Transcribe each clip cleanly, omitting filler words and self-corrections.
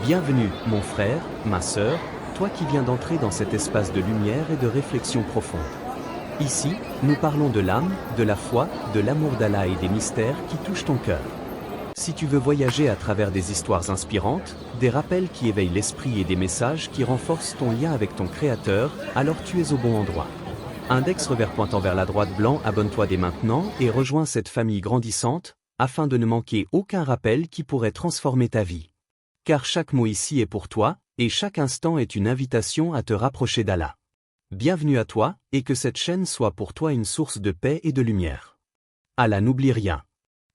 Bienvenue, mon frère, ma sœur, toi qui viens d'entrer dans cet espace de lumière et de réflexion profonde. Ici, nous parlons de l'âme, de la foi, de l'amour d'Allah et des mystères qui touchent ton cœur. Si tu veux voyager à travers des histoires inspirantes, des rappels qui éveillent l'esprit et des messages qui renforcent ton lien avec ton Créateur, alors tu es au bon endroit. Index revers pointant vers la droite blanc, abonne-toi dès maintenant et rejoins cette famille grandissante, afin de ne manquer aucun rappel qui pourrait transformer ta vie. Car chaque mot ici est pour toi, et chaque instant est une invitation à te rapprocher d'Allah. Bienvenue à toi, et que cette chaîne soit pour toi une source de paix et de lumière. Allah n'oublie rien.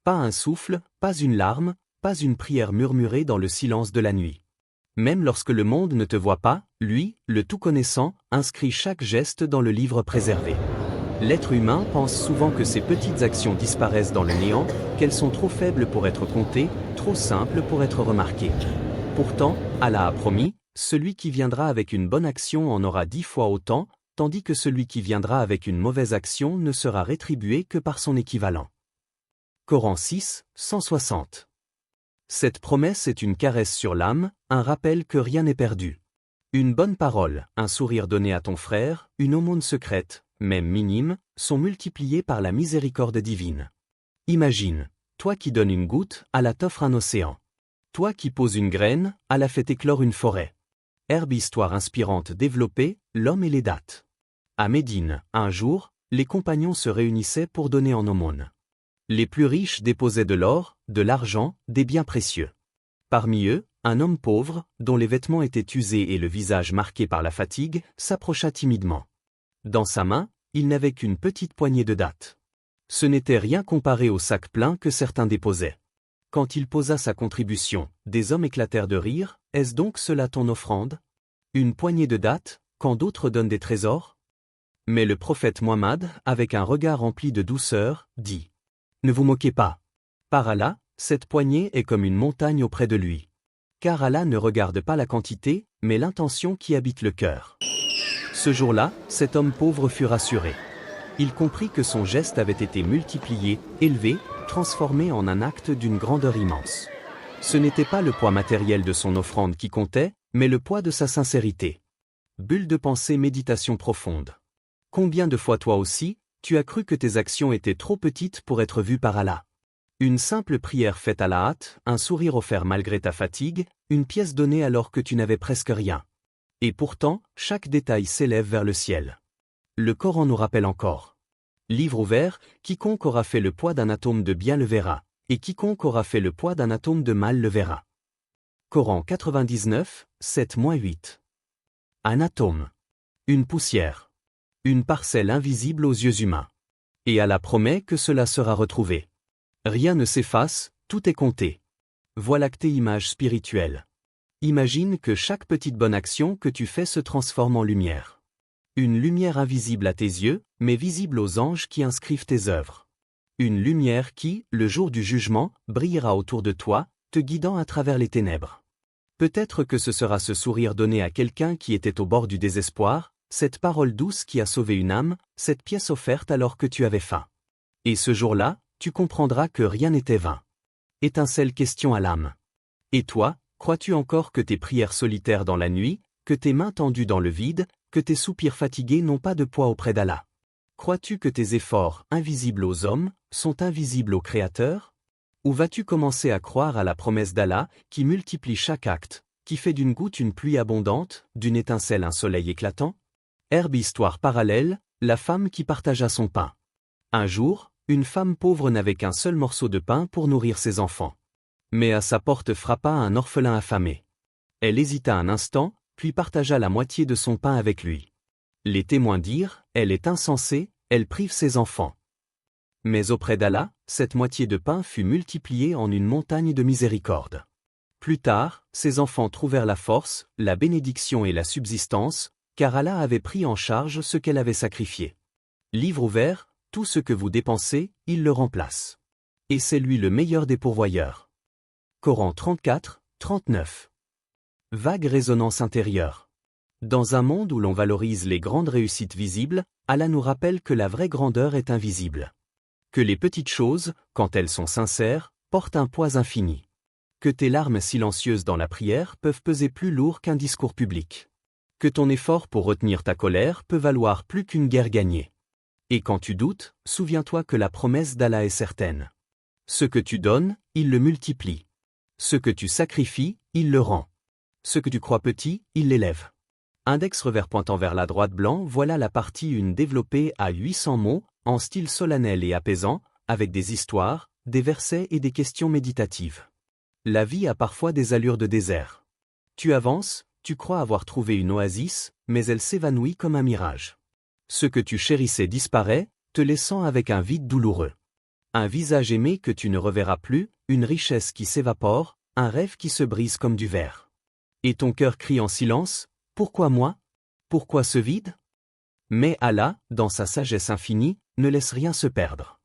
Pas un souffle, pas une larme, pas une prière murmurée dans le silence de la nuit. Même lorsque le monde ne te voit pas, lui, le Tout-Connaissant, inscrit chaque geste dans le livre préservé. L'être humain pense souvent que ses petites actions disparaissent dans le néant, qu'elles sont trop faibles pour être comptées, trop simples pour être remarquées. Pourtant, Allah a promis, celui qui viendra avec une bonne action en aura 10 fois autant, tandis que celui qui viendra avec une mauvaise action ne sera rétribué que par son équivalent. Coran 6, 160. Cette promesse est une caresse sur l'âme, un rappel que rien n'est perdu. Une bonne parole, un sourire donné à ton frère, une aumône secrète, même minime, sont multipliés par la miséricorde divine. Imagine, toi qui donnes une goutte, Allah t'offre un océan. Toi qui poses une graine, Allah fait éclore une forêt. Herbe histoire inspirante développée, l'homme et les dates. À Médine, un jour, les compagnons se réunissaient pour donner en aumône. Les plus riches déposaient de l'or, de l'argent, des biens précieux. Parmi eux, un homme pauvre, dont les vêtements étaient usés et le visage marqué par la fatigue, s'approcha timidement. Dans sa main, il n'avait qu'une petite poignée de dattes. Ce n'était rien comparé au sac plein que certains déposaient. Quand il posa sa contribution, des hommes éclatèrent de rire. « Est-ce donc cela ton offrande? Une poignée de dattes, quand d'autres donnent des trésors ?» Mais le prophète Muhammad, avec un regard rempli de douceur, dit « Ne vous moquez pas. Par Allah, cette poignée est comme une montagne auprès de lui. Car Allah ne regarde pas la quantité, mais l'intention qui habite le cœur. » Ce jour-là, cet homme pauvre fut rassuré. Il comprit que son geste avait été multiplié, élevé, transformé en un acte d'une grandeur immense. Ce n'était pas le poids matériel de son offrande qui comptait, mais le poids de sa sincérité. Bulle de pensée, méditation profonde. Combien de fois toi aussi, tu as cru que tes actions étaient trop petites pour être vues par Allah? Une simple prière faite à la hâte, un sourire offert malgré ta fatigue, une pièce donnée alors que tu n'avais presque rien. Et pourtant, chaque détail s'élève vers le ciel. Le Coran nous rappelle encore. Livre ouvert, quiconque aura fait le poids d'un atome de bien le verra, et quiconque aura fait le poids d'un atome de mal le verra. Coran 99, 7-8. Un atome. Une poussière. Une parcelle invisible aux yeux humains. Et Allah promet que cela sera retrouvé. Rien ne s'efface, tout est compté. Voie lactée, image spirituelle. Imagine que chaque petite bonne action que tu fais se transforme en lumière. Une lumière invisible à tes yeux, mais visible aux anges qui inscrivent tes œuvres. Une lumière qui, le jour du jugement, brillera autour de toi, te guidant à travers les ténèbres. Peut-être que ce sera ce sourire donné à quelqu'un qui était au bord du désespoir, cette parole douce qui a sauvé une âme, cette pièce offerte alors que tu avais faim. Et ce jour-là, tu comprendras que rien n'était vain. Étincelle question à l'âme. Et toi, crois-tu encore que tes prières solitaires dans la nuit, que tes mains tendues dans le vide, que tes soupirs fatigués n'ont pas de poids auprès d'Allah? Crois-tu que tes efforts, invisibles aux hommes, sont invisibles au Créateur? Ou vas-tu commencer à croire à la promesse d'Allah, qui multiplie chaque acte, qui fait d'une goutte une pluie abondante, d'une étincelle un soleil éclatant? Herbe histoire parallèle, la femme qui partagea son pain. Un jour, une femme pauvre n'avait qu'un seul morceau de pain pour nourrir ses enfants. Mais à sa porte frappa un orphelin affamé. Elle hésita un instant, puis partagea la moitié de son pain avec lui. Les témoins dirent, « Elle est insensée, elle prive ses enfants. » Mais auprès d'Allah, cette moitié de pain fut multipliée en une montagne de miséricorde. Plus tard, ses enfants trouvèrent la force, la bénédiction et la subsistance, car Allah avait pris en charge ce qu'elle avait sacrifié. Livre ouvert, tout ce que vous dépensez, il le remplace. Et c'est lui le meilleur des pourvoyeurs. Coran 34, 39. Vague résonance intérieure. Dans un monde où l'on valorise les grandes réussites visibles, Allah nous rappelle que la vraie grandeur est invisible. Que les petites choses, quand elles sont sincères, portent un poids infini. Que tes larmes silencieuses dans la prière peuvent peser plus lourd qu'un discours public. Que ton effort pour retenir ta colère peut valoir plus qu'une guerre gagnée. Et quand tu doutes, souviens-toi que la promesse d'Allah est certaine. Ce que tu donnes, il le multiplie. Ce que tu sacrifies, il le rend. Ce que tu crois petit, il l'élève. Index revers pointant vers la droite blanc, voilà la partie 1 développée à 800 mots, en style solennel et apaisant, avec des histoires, des versets et des questions méditatives. La vie a parfois des allures de désert. Tu avances, tu crois avoir trouvé une oasis, mais elle s'évanouit comme un mirage. Ce que tu chérissais disparaît, te laissant avec un vide douloureux. Un visage aimé que tu ne reverras plus, une richesse qui s'évapore, un rêve qui se brise comme du verre. Et ton cœur crie en silence, « Pourquoi moi? Pourquoi ce vide ?» Mais Allah, dans sa sagesse infinie, ne laisse rien se perdre.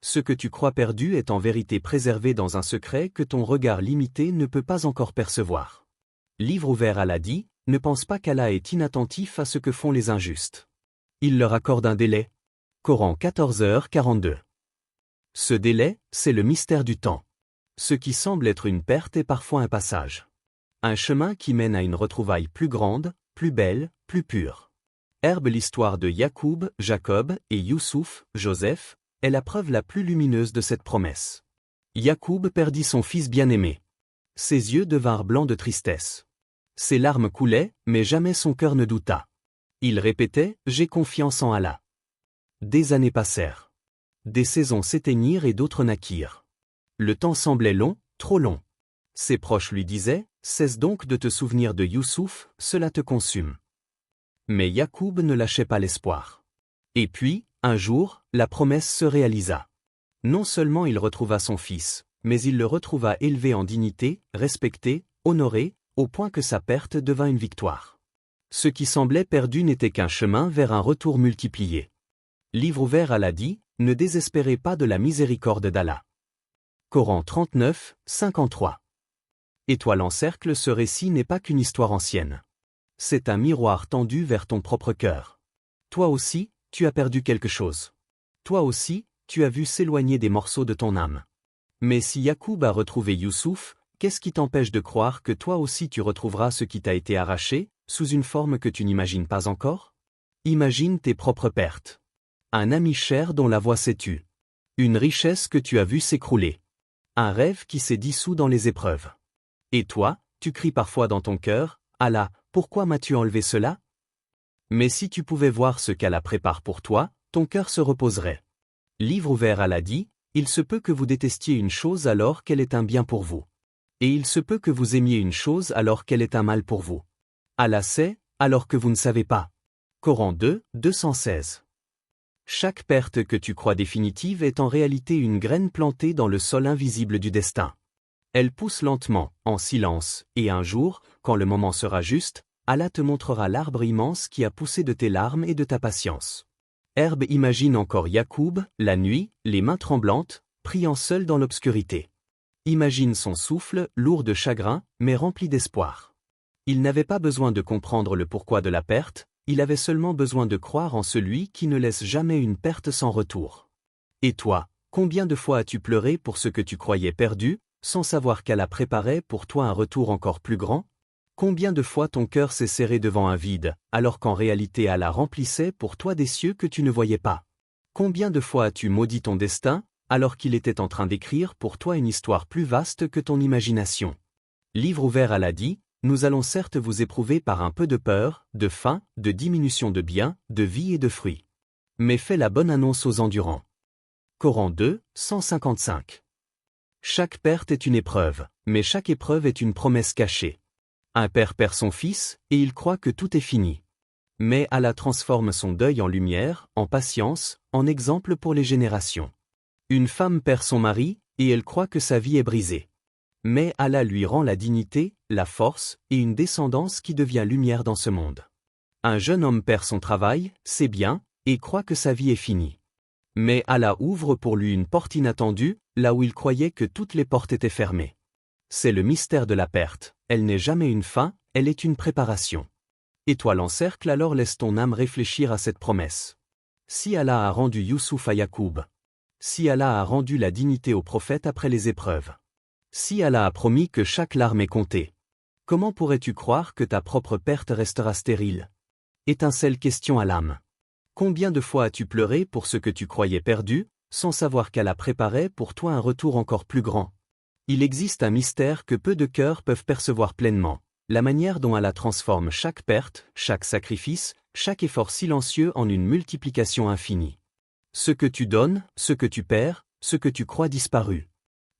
Ce que tu crois perdu est en vérité préservé dans un secret que ton regard limité ne peut pas encore percevoir. Livre ouvert, Allah dit, ne pense pas qu'Allah est inattentif à ce que font les injustes. Il leur accorde un délai. Coran 14h42. Ce délai, c'est le mystère du temps. Ce qui semble être une perte est parfois un passage. Un chemin qui mène à une retrouvaille plus grande, plus belle, plus pure. L'histoire de Yacoub, Jacob et Youssouf, Joseph, est la preuve la plus lumineuse de cette promesse. Yacoub perdit son fils bien-aimé. Ses yeux devinrent blancs de tristesse. Ses larmes coulaient, mais jamais son cœur ne douta. Il répétait « J'ai confiance en Allah ». Des années passèrent. Des saisons s'éteignirent et d'autres naquirent. Le temps semblait long, trop long. Ses proches lui disaient « Cesse donc de te souvenir de Youssouf, cela te consume ». Mais Yacoub ne lâchait pas l'espoir. Et puis, un jour, la promesse se réalisa. Non seulement il retrouva son fils, mais il le retrouva élevé en dignité, respecté, honoré, au point que sa perte devint une victoire. Ce qui semblait perdu n'était qu'un chemin vers un retour multiplié. Livre ouvert, Allah dit, ne désespérez pas de la miséricorde d'Allah. Coran 39, 53. Étoile en cercle, ce récit n'est pas qu'une histoire ancienne. C'est un miroir tendu vers ton propre cœur. Toi aussi, tu as perdu quelque chose. Toi aussi, tu as vu s'éloigner des morceaux de ton âme. Mais si Yacoub a retrouvé Youssouf, qu'est-ce qui t'empêche de croire que toi aussi tu retrouveras ce qui t'a été arraché, sous une forme que tu n'imagines pas encore? Imagine tes propres pertes. Un ami cher dont la voix s'est tue. Une richesse que tu as vue s'écrouler. Un rêve qui s'est dissous dans les épreuves. Et toi, tu cries parfois dans ton cœur, « Allah, pourquoi m'as-tu enlevé cela ?» Mais si tu pouvais voir ce qu'Allah prépare pour toi, ton cœur se reposerait. Livre ouvert, Allah dit, il se peut que vous détestiez une chose alors qu'elle est un bien pour vous. Et il se peut que vous aimiez une chose alors qu'elle est un mal pour vous. Allah sait, alors que vous ne savez pas. Coran 2, 216. Chaque perte que tu crois définitive est en réalité une graine plantée dans le sol invisible du destin. Elle pousse lentement, en silence, et un jour, quand le moment sera juste, Allah te montrera l'arbre immense qui a poussé de tes larmes et de ta patience. Imagine encore Yacoub, la nuit, les mains tremblantes, priant seul dans l'obscurité. Imagine son souffle, lourd de chagrin, mais rempli d'espoir. Il n'avait pas besoin de comprendre le pourquoi de la perte, il avait seulement besoin de croire en celui qui ne laisse jamais une perte sans retour. Et toi, combien de fois as-tu pleuré pour ce que tu croyais perdu, sans savoir qu'Allah préparait pour toi un retour encore plus grand? Combien de fois ton cœur s'est serré devant un vide, alors qu'en réalité Allah remplissait pour toi des cieux que tu ne voyais pas? Combien de fois as-tu maudit ton destin, alors qu'il était en train d'écrire pour toi une histoire plus vaste que ton imagination? Livre ouvert, Allah dit, nous allons certes vous éprouver par un peu de peur, de faim, de diminution de biens, de vie et de fruits. Mais fais la bonne annonce aux endurants. Coran 2, 155. Chaque perte est une épreuve, mais chaque épreuve est une promesse cachée. Un père perd son fils, et il croit que tout est fini. Mais Allah transforme son deuil en lumière, en patience, en exemple pour les générations. Une femme perd son mari, et elle croit que sa vie est brisée. Mais Allah lui rend la dignité, la force, et une descendance qui devient lumière dans ce monde. Un jeune homme perd son travail, ses biens, et croit que sa vie est finie. Mais Allah ouvre pour lui une porte inattendue, là où il croyait que toutes les portes étaient fermées. C'est le mystère de la perte, elle n'est jamais une fin, elle est une préparation. Étoile en cercle, alors laisse ton âme réfléchir à cette promesse. Si Allah a rendu Youssouf à Yacoub, si Allah a rendu la dignité au prophète après les épreuves, Si Allah a promis que chaque larme est comptée, comment pourrais-tu croire que ta propre perte restera stérile? Étincelle question à l'âme. Combien de fois as-tu pleuré pour ce que tu croyais perdu, sans savoir qu'Allah préparait pour toi un retour encore plus grand? Il existe un mystère que peu de cœurs peuvent percevoir pleinement, la manière dont Allah transforme chaque perte, chaque sacrifice, chaque effort silencieux en une multiplication infinie. Ce que tu donnes, ce que tu perds, ce que tu crois disparu.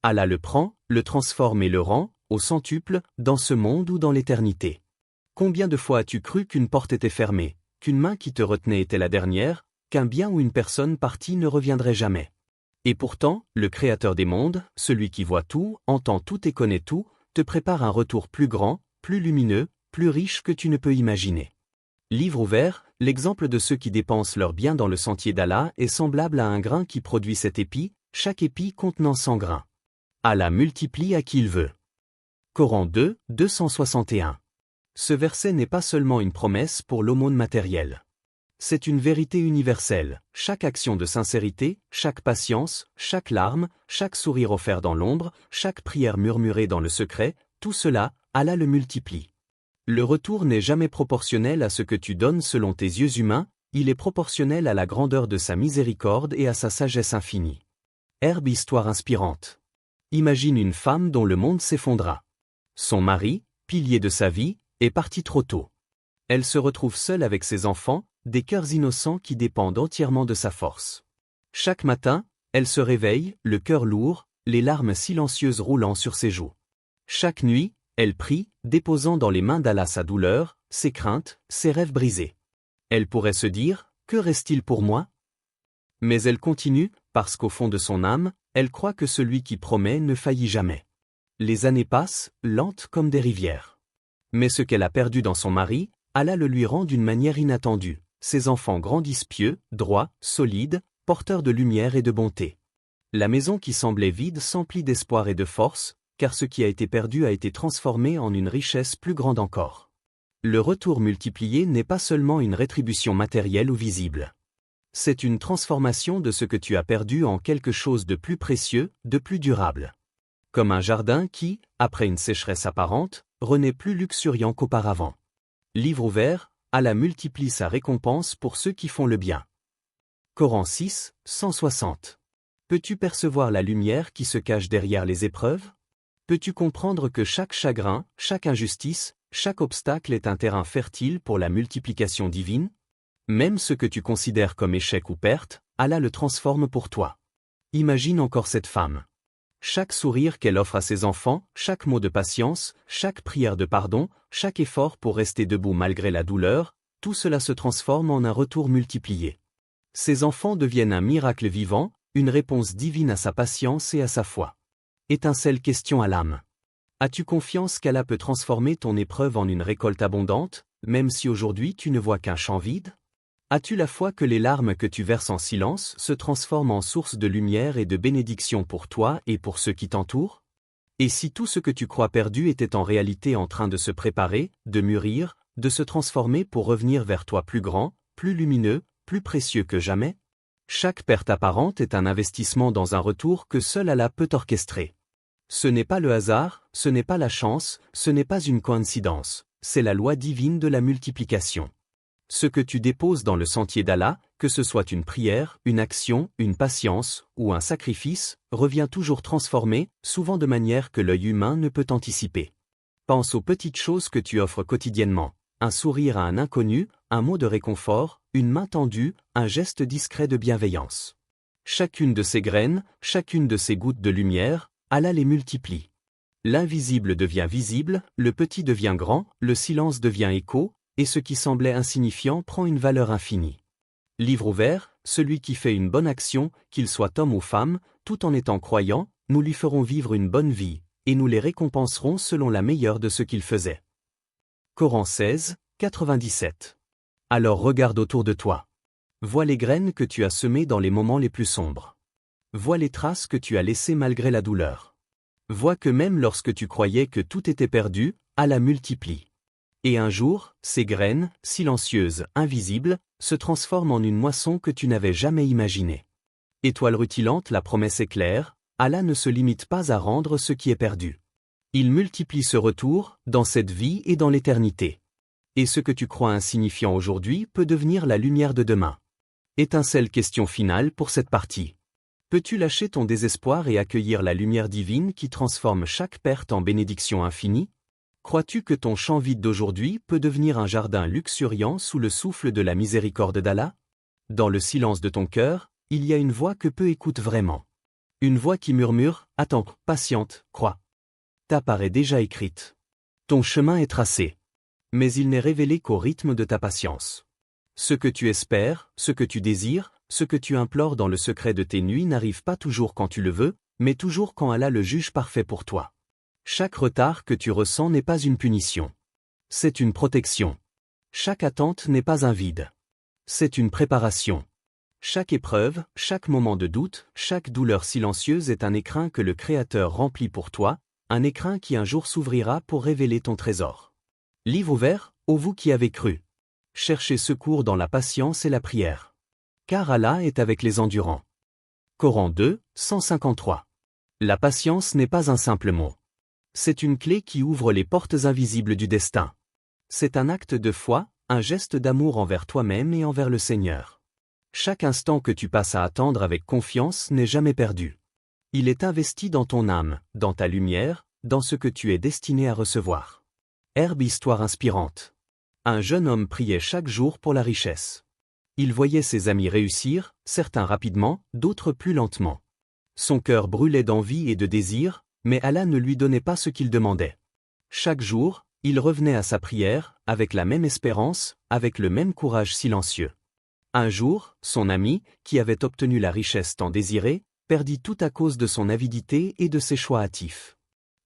Allah le prend, le transforme et le rend, au centuple, dans ce monde ou dans l'éternité. Combien de fois as-tu cru qu'une porte était fermée, qu'une main qui te retenait était la dernière, qu'un bien ou une personne partie ne reviendrait jamais? Et pourtant, le Créateur des mondes, celui qui voit tout, entend tout et connaît tout, te prépare un retour plus grand, plus lumineux, plus riche que tu ne peux imaginer. Livre ouvert, l'exemple de ceux qui dépensent leurs biens dans le sentier d'Allah est semblable à un grain qui produit 7 épis, chaque épi contenant 100 grains. Allah multiplie à qui il veut. Coran 2, 261. Ce verset n'est pas seulement une promesse pour l'aumône matérielle. C'est une vérité universelle. Chaque action de sincérité, chaque patience, chaque larme, chaque sourire offert dans l'ombre, chaque prière murmurée dans le secret, tout cela, Allah le multiplie. Le retour n'est jamais proportionnel à ce que tu donnes selon tes yeux humains, il est proportionnel à la grandeur de sa miséricorde et à sa sagesse infinie. Herbe histoire inspirante. Imagine une femme dont le monde s'effondra. Son mari, pilier de sa vie, est parti trop tôt. Elle se retrouve seule avec ses enfants, des cœurs innocents qui dépendent entièrement de sa force. Chaque matin, elle se réveille, le cœur lourd, les larmes silencieuses roulant sur ses joues. Chaque nuit, elle prie, déposant dans les mains d'Allah sa douleur, ses craintes, ses rêves brisés. Elle pourrait se dire, que reste-t-il pour moi? Mais elle continue, parce qu'au fond de son âme, elle croit que celui qui promet ne faillit jamais. Les années passent, lentes comme des rivières. Mais ce qu'elle a perdu dans son mari, Allah le lui rend d'une manière inattendue. Ses enfants grandissent pieux, droits, solides, porteurs de lumière et de bonté. La maison qui semblait vide s'emplit d'espoir et de force, car ce qui a été perdu a été transformé en une richesse plus grande encore. Le retour multiplié n'est pas seulement une rétribution matérielle ou visible. C'est une transformation de ce que tu as perdu en quelque chose de plus précieux, de plus durable. Comme un jardin qui, après une sécheresse apparente, renaît plus luxuriant qu'auparavant. Livre ouvert, Allah multiplie sa récompense pour ceux qui font le bien. Coran 6, 160. Peux-tu percevoir la lumière qui se cache derrière les épreuves? Peux-tu comprendre que chaque chagrin, chaque injustice, chaque obstacle est un terrain fertile pour la multiplication divine? Même ce que tu considères comme échec ou perte, Allah le transforme pour toi. Imagine encore cette femme. Chaque sourire qu'elle offre à ses enfants, chaque mot de patience, chaque prière de pardon, chaque effort pour rester debout malgré la douleur, tout cela se transforme en un retour multiplié. Ses enfants deviennent un miracle vivant, une réponse divine à sa patience et à sa foi. Étincelle question à l'âme. As-tu confiance qu'Allah peut transformer ton épreuve en une récolte abondante, même si aujourd'hui tu ne vois qu'un champ vide? As-tu la foi que les larmes que tu verses en silence se transforment en source de lumière et de bénédiction pour toi et pour ceux qui t'entourent? Et si tout ce que tu crois perdu était en réalité en train de se préparer, de mûrir, de se transformer pour revenir vers toi plus grand, plus lumineux, plus précieux que jamais? Chaque perte apparente est un investissement dans un retour que seul Allah peut orchestrer. Ce n'est pas le hasard, ce n'est pas la chance, ce n'est pas une coïncidence, c'est la loi divine de la multiplication. Ce que tu déposes dans le sentier d'Allah, que ce soit une prière, une action, une patience, ou un sacrifice, revient toujours transformé, souvent de manière que l'œil humain ne peut anticiper. Pense aux petites choses que tu offres quotidiennement, un sourire à un inconnu, un mot de réconfort, une main tendue, un geste discret de bienveillance. Chacune de ces graines, chacune de ces gouttes de lumière, Allah les multiplie. L'invisible devient visible, le petit devient grand, le silence devient écho, et ce qui semblait insignifiant prend une valeur infinie. Livre ouvert, celui qui fait une bonne action, qu'il soit homme ou femme, tout en étant croyant, nous lui ferons vivre une bonne vie, et nous les récompenserons selon la meilleure de ce qu'il faisait. Coran 16, 97. Alors regarde autour de toi. Vois les graines que tu as semées dans les moments les plus sombres. Vois les traces que tu as laissées malgré la douleur. Vois que même lorsque tu croyais que tout était perdu, Allah multiplie. Et un jour, ces graines, silencieuses, invisibles, se transforment en une moisson que tu n'avais jamais imaginée. Étoile rutilante, la promesse est claire, Allah ne se limite pas à rendre ce qui est perdu. Il multiplie ce retour, dans cette vie et dans l'éternité. Et ce que tu crois insignifiant aujourd'hui peut devenir la lumière de demain. Étincelle question finale pour cette partie. Peux-tu lâcher ton désespoir et accueillir la lumière divine qui transforme chaque perte en bénédiction infinie? Crois-tu que ton champ vide d'aujourd'hui peut devenir un jardin luxuriant sous le souffle de la miséricorde d'Allah? Dans le silence de ton cœur, il y a une voix que peu écoutent vraiment. Une voix qui murmure « Attends, patiente, crois. » Ta part est déjà écrite. Ton chemin est tracé. Mais il n'est révélé qu'au rythme de ta patience. Ce que tu espères, ce que tu désires, ce que tu implores dans le secret de tes nuits n'arrive pas toujours quand tu le veux, mais toujours quand Allah le juge parfait pour toi. Chaque retard que tu ressens n'est pas une punition. C'est une protection. Chaque attente n'est pas un vide. C'est une préparation. Chaque épreuve, chaque moment de doute, chaque douleur silencieuse est un écrin que le Créateur remplit pour toi, un écrin qui un jour s'ouvrira pour révéler ton trésor. Livre ouvert, ô vous qui avez cru. Cherchez secours dans la patience et la prière. Car Allah est avec les endurants. Coran 2, 153. La patience n'est pas un simple mot. C'est une clé qui ouvre les portes invisibles du destin. C'est un acte de foi, un geste d'amour envers toi-même et envers le Seigneur. Chaque instant que tu passes à attendre avec confiance n'est jamais perdu. Il est investi dans ton âme, dans ta lumière, dans ce que tu es destiné à recevoir. Herbe histoire inspirante. Un jeune homme priait chaque jour pour la richesse. Il voyait ses amis réussir, certains rapidement, d'autres plus lentement. Son cœur brûlait d'envie et de désir, mais Allah ne lui donnait pas ce qu'il demandait. Chaque jour, il revenait à sa prière, avec la même espérance, avec le même courage silencieux. Un jour, son ami, qui avait obtenu la richesse tant désirée, perdit tout à cause de son avidité et de ses choix hâtifs.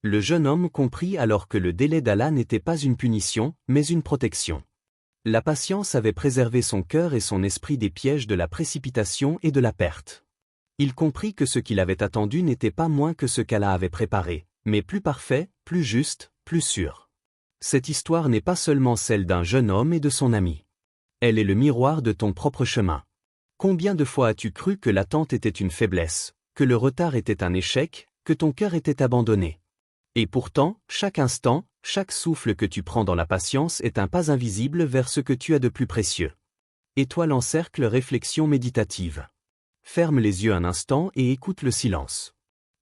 Le jeune homme comprit alors que le délai d'Allah n'était pas une punition, mais une protection. La patience avait préservé son cœur et son esprit des pièges de la précipitation et de la perte. Il comprit que ce qu'il avait attendu n'était pas moins que ce qu'Allah avait préparé, mais plus parfait, plus juste, plus sûr. Cette histoire n'est pas seulement celle d'un jeune homme et de son ami. Elle est le miroir de ton propre chemin. Combien de fois as-tu cru que l'attente était une faiblesse, que le retard était un échec, que ton cœur était abandonné? Et pourtant, chaque instant, chaque souffle que tu prends dans la patience est un pas invisible vers ce que tu as de plus précieux. Étoile en cercle réflexion méditative. Ferme les yeux un instant et écoute le silence.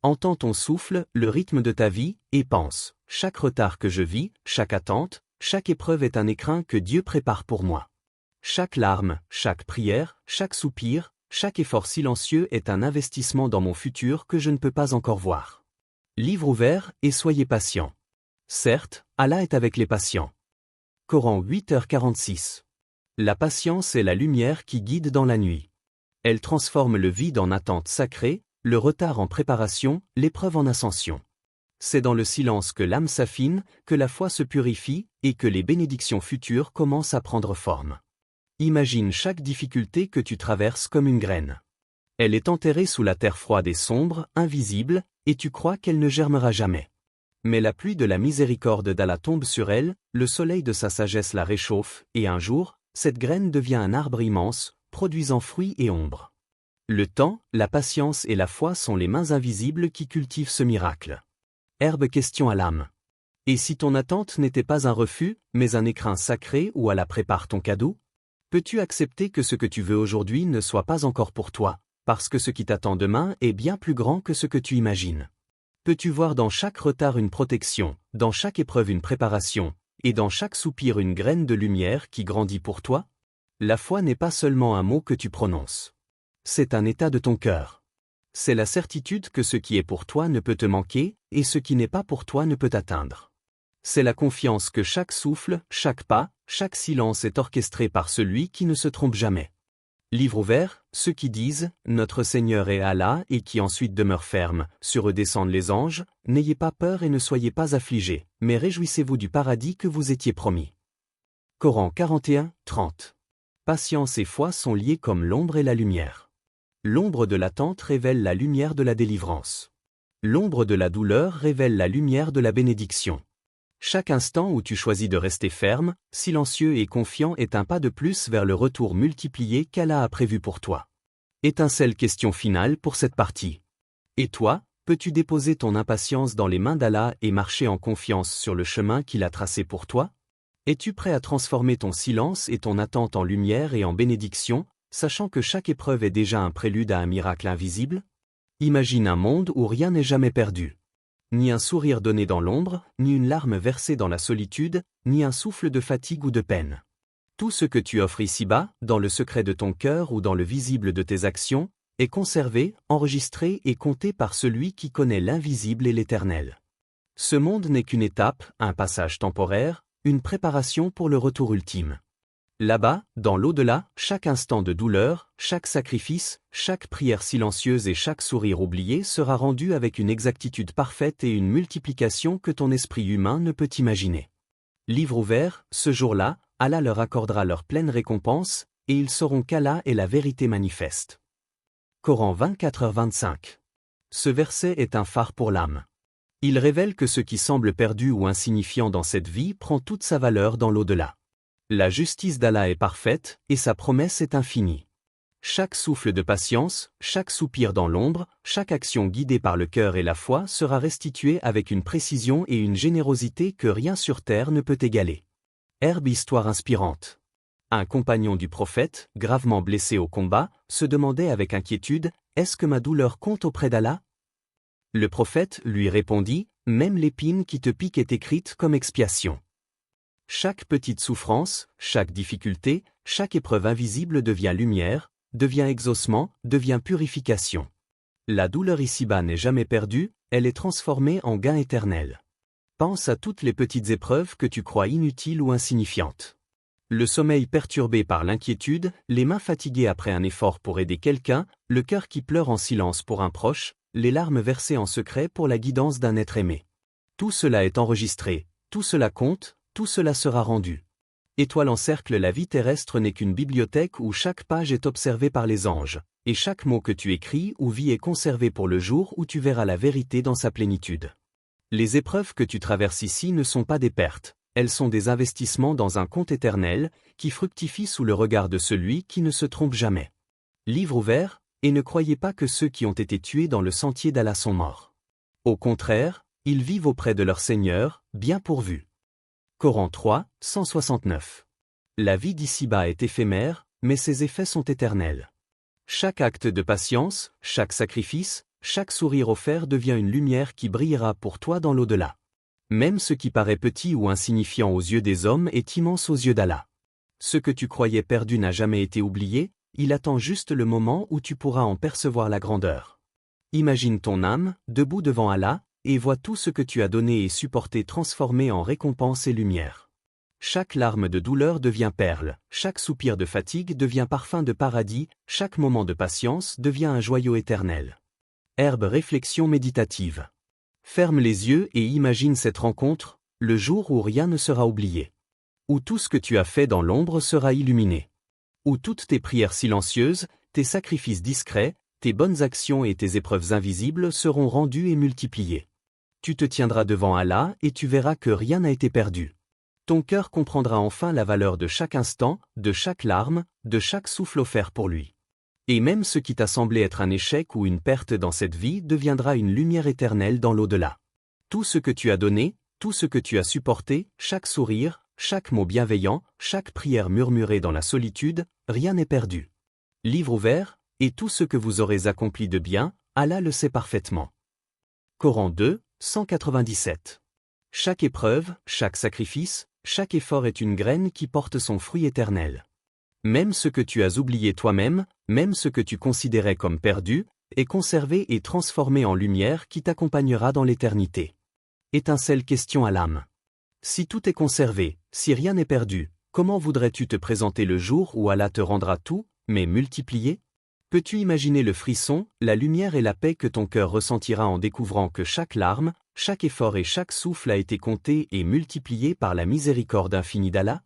Entends ton souffle, le rythme de ta vie, et pense, chaque retard que je vis, chaque attente, chaque épreuve est un écrin que Dieu prépare pour moi. Chaque larme, chaque prière, chaque soupir, chaque effort silencieux est un investissement dans mon futur que je ne peux pas encore voir. Livre ouvert, et soyez patients. Certes, Allah est avec les patients. Coran 8h46. La patience est la lumière qui guide dans la nuit. Elle transforme le vide en attente sacrée, le retard en préparation, l'épreuve en ascension. C'est dans le silence que l'âme s'affine, que la foi se purifie, et que les bénédictions futures commencent à prendre forme. Imagine chaque difficulté que tu traverses comme une graine. Elle est enterrée sous la terre froide et sombre, invisible, et tu crois qu'elle ne germera jamais. Mais la pluie de la miséricorde d'Allah tombe sur elle, le soleil de sa sagesse la réchauffe, et un jour, cette graine devient un arbre immense, produisant fruits et ombre. Le temps, la patience et la foi sont les mains invisibles qui cultivent ce miracle. Herbe question à l'âme. Et si ton attente n'était pas un refus, mais un écrin sacré où Allah prépare ton cadeau? Peux-tu accepter que ce que tu veux aujourd'hui ne soit pas encore pour toi, parce que ce qui t'attend demain est bien plus grand que ce que tu imagines? Peux-tu voir dans chaque retard une protection, dans chaque épreuve une préparation, et dans chaque soupir une graine de lumière qui grandit pour toi? La foi n'est pas seulement un mot que tu prononces. C'est un état de ton cœur. C'est la certitude que ce qui est pour toi ne peut te manquer, et ce qui n'est pas pour toi ne peut t'atteindre. C'est la confiance que chaque souffle, chaque pas, chaque silence est orchestré par celui qui ne se trompe jamais. Livre ouvert, ceux qui disent « Notre Seigneur est Allah » et qui ensuite demeurent fermes, sur eux descendent les anges, n'ayez pas peur et ne soyez pas affligés, mais réjouissez-vous du paradis que vous étiez promis. Coran 41, 30. Patience et foi sont liées comme l'ombre et la lumière. L'ombre de l'attente révèle la lumière de la délivrance. L'ombre de la douleur révèle la lumière de la bénédiction. Chaque instant où tu choisis de rester ferme, silencieux et confiant est un pas de plus vers le retour multiplié qu'Allah a prévu pour toi. Étincelle question finale pour cette partie. Et toi, Peux-tu déposer ton impatience dans les mains d'Allah et marcher en confiance sur le chemin qu'il a tracé pour toi? Es-tu prêt à transformer ton silence et ton attente en lumière et en bénédiction, sachant que chaque épreuve est déjà un prélude à un miracle invisible? Imagine un monde où rien n'est jamais perdu. Ni un sourire donné dans l'ombre, ni une larme versée dans la solitude, ni un souffle de fatigue ou de peine. Tout ce que tu offres ici-bas, dans le secret de ton cœur ou dans le visible de tes actions, est conservé, enregistré et compté par celui qui connaît l'invisible et l'éternel. Ce monde n'est qu'une étape, un passage temporaire, une préparation pour le retour ultime. Là-bas, dans l'au-delà, chaque instant de douleur, chaque sacrifice, chaque prière silencieuse et chaque sourire oublié sera rendu avec une exactitude parfaite et une multiplication que ton esprit humain ne peut imaginer. Livre ouvert, ce jour-là, Allah leur accordera leur pleine récompense, et ils sauront qu'Allah est la vérité manifeste. Coran 24h25. Ce verset est un phare pour l'âme. Il révèle que ce qui semble perdu ou insignifiant dans cette vie prend toute sa valeur dans l'au-delà. La justice d'Allah est parfaite, et sa promesse est infinie. Chaque souffle de patience, chaque soupir dans l'ombre, chaque action guidée par le cœur et la foi sera restituée avec une précision et une générosité que rien sur terre ne peut égaler. Herbe histoire inspirante. Un compagnon du prophète, gravement blessé au combat, se demandait avec inquiétude, « Est-ce que ma douleur compte auprès d'Allah ?» Le prophète lui répondit, « Même l'épine qui te pique est écrite comme expiation. » Chaque petite souffrance, chaque difficulté, chaque épreuve invisible devient lumière, devient exaucement, devient purification. La douleur ici-bas n'est jamais perdue, elle est transformée en gain éternel. Pense à toutes les petites épreuves que tu crois inutiles ou insignifiantes. Le sommeil perturbé par l'inquiétude, les mains fatiguées après un effort pour aider quelqu'un, le cœur qui pleure en silence pour un proche, les larmes versées en secret pour la guidance d'un être aimé. Tout cela est enregistré, tout cela compte, tout cela sera rendu. Étoile encercle la vie terrestre n'est qu'une bibliothèque où chaque page est observée par les anges, et chaque mot que tu écris ou vis est conservé pour le jour où tu verras la vérité dans sa plénitude. Les épreuves que tu traverses ici ne sont pas des pertes, elles sont des investissements dans un compte éternel, qui fructifie sous le regard de celui qui ne se trompe jamais. Livre ouvert, et ne croyez pas que ceux qui ont été tués dans le sentier d'Allah sont morts. Au contraire, ils vivent auprès de leur Seigneur, bien pourvus. Coran 3, 169. La vie d'ici-bas est éphémère, mais ses effets sont éternels. Chaque acte de patience, chaque sacrifice, chaque sourire offert devient une lumière qui brillera pour toi dans l'au-delà. Même ce qui paraît petit ou insignifiant aux yeux des hommes est immense aux yeux d'Allah. Ce que tu croyais perdu n'a jamais été oublié, il attend juste le moment où tu pourras en percevoir la grandeur. Imagine ton âme, debout devant Allah, et vois tout ce que tu as donné et supporté transformé en récompense et lumière. Chaque larme de douleur devient perle, chaque soupir de fatigue devient parfum de paradis, chaque moment de patience devient un joyau éternel. Herbe réflexion méditative. Ferme les yeux et imagine cette rencontre, le jour où rien ne sera oublié. Où tout ce que tu as fait dans l'ombre sera illuminé. Où toutes tes prières silencieuses, tes sacrifices discrets, tes bonnes actions et tes épreuves invisibles seront rendues et multipliées. Tu te tiendras devant Allah et tu verras que rien n'a été perdu. Ton cœur comprendra enfin la valeur de chaque instant, de chaque larme, de chaque souffle offert pour lui. Et même ce qui t'a semblé être un échec ou une perte dans cette vie deviendra une lumière éternelle dans l'au-delà. Tout ce que tu as donné, tout ce que tu as supporté, chaque sourire, chaque mot bienveillant, chaque prière murmurée dans la solitude, rien n'est perdu. Livre ouvert, et tout ce que vous aurez accompli de bien, Allah le sait parfaitement. Coran 2, 197. Chaque épreuve, chaque sacrifice, chaque effort est une graine qui porte son fruit éternel. Même ce que tu as oublié toi-même, même ce que tu considérais comme perdu, est conservé et transformé en lumière qui t'accompagnera dans l'éternité. Étincelle question à l'âme. Si tout est conservé, si rien n'est perdu, comment voudrais-tu te présenter le jour où Allah te rendra tout, mais multiplié? Peux-tu imaginer le frisson, la lumière et la paix que ton cœur ressentira en découvrant que chaque larme, chaque effort et chaque souffle a été compté et multiplié par la miséricorde infinie d'Allah?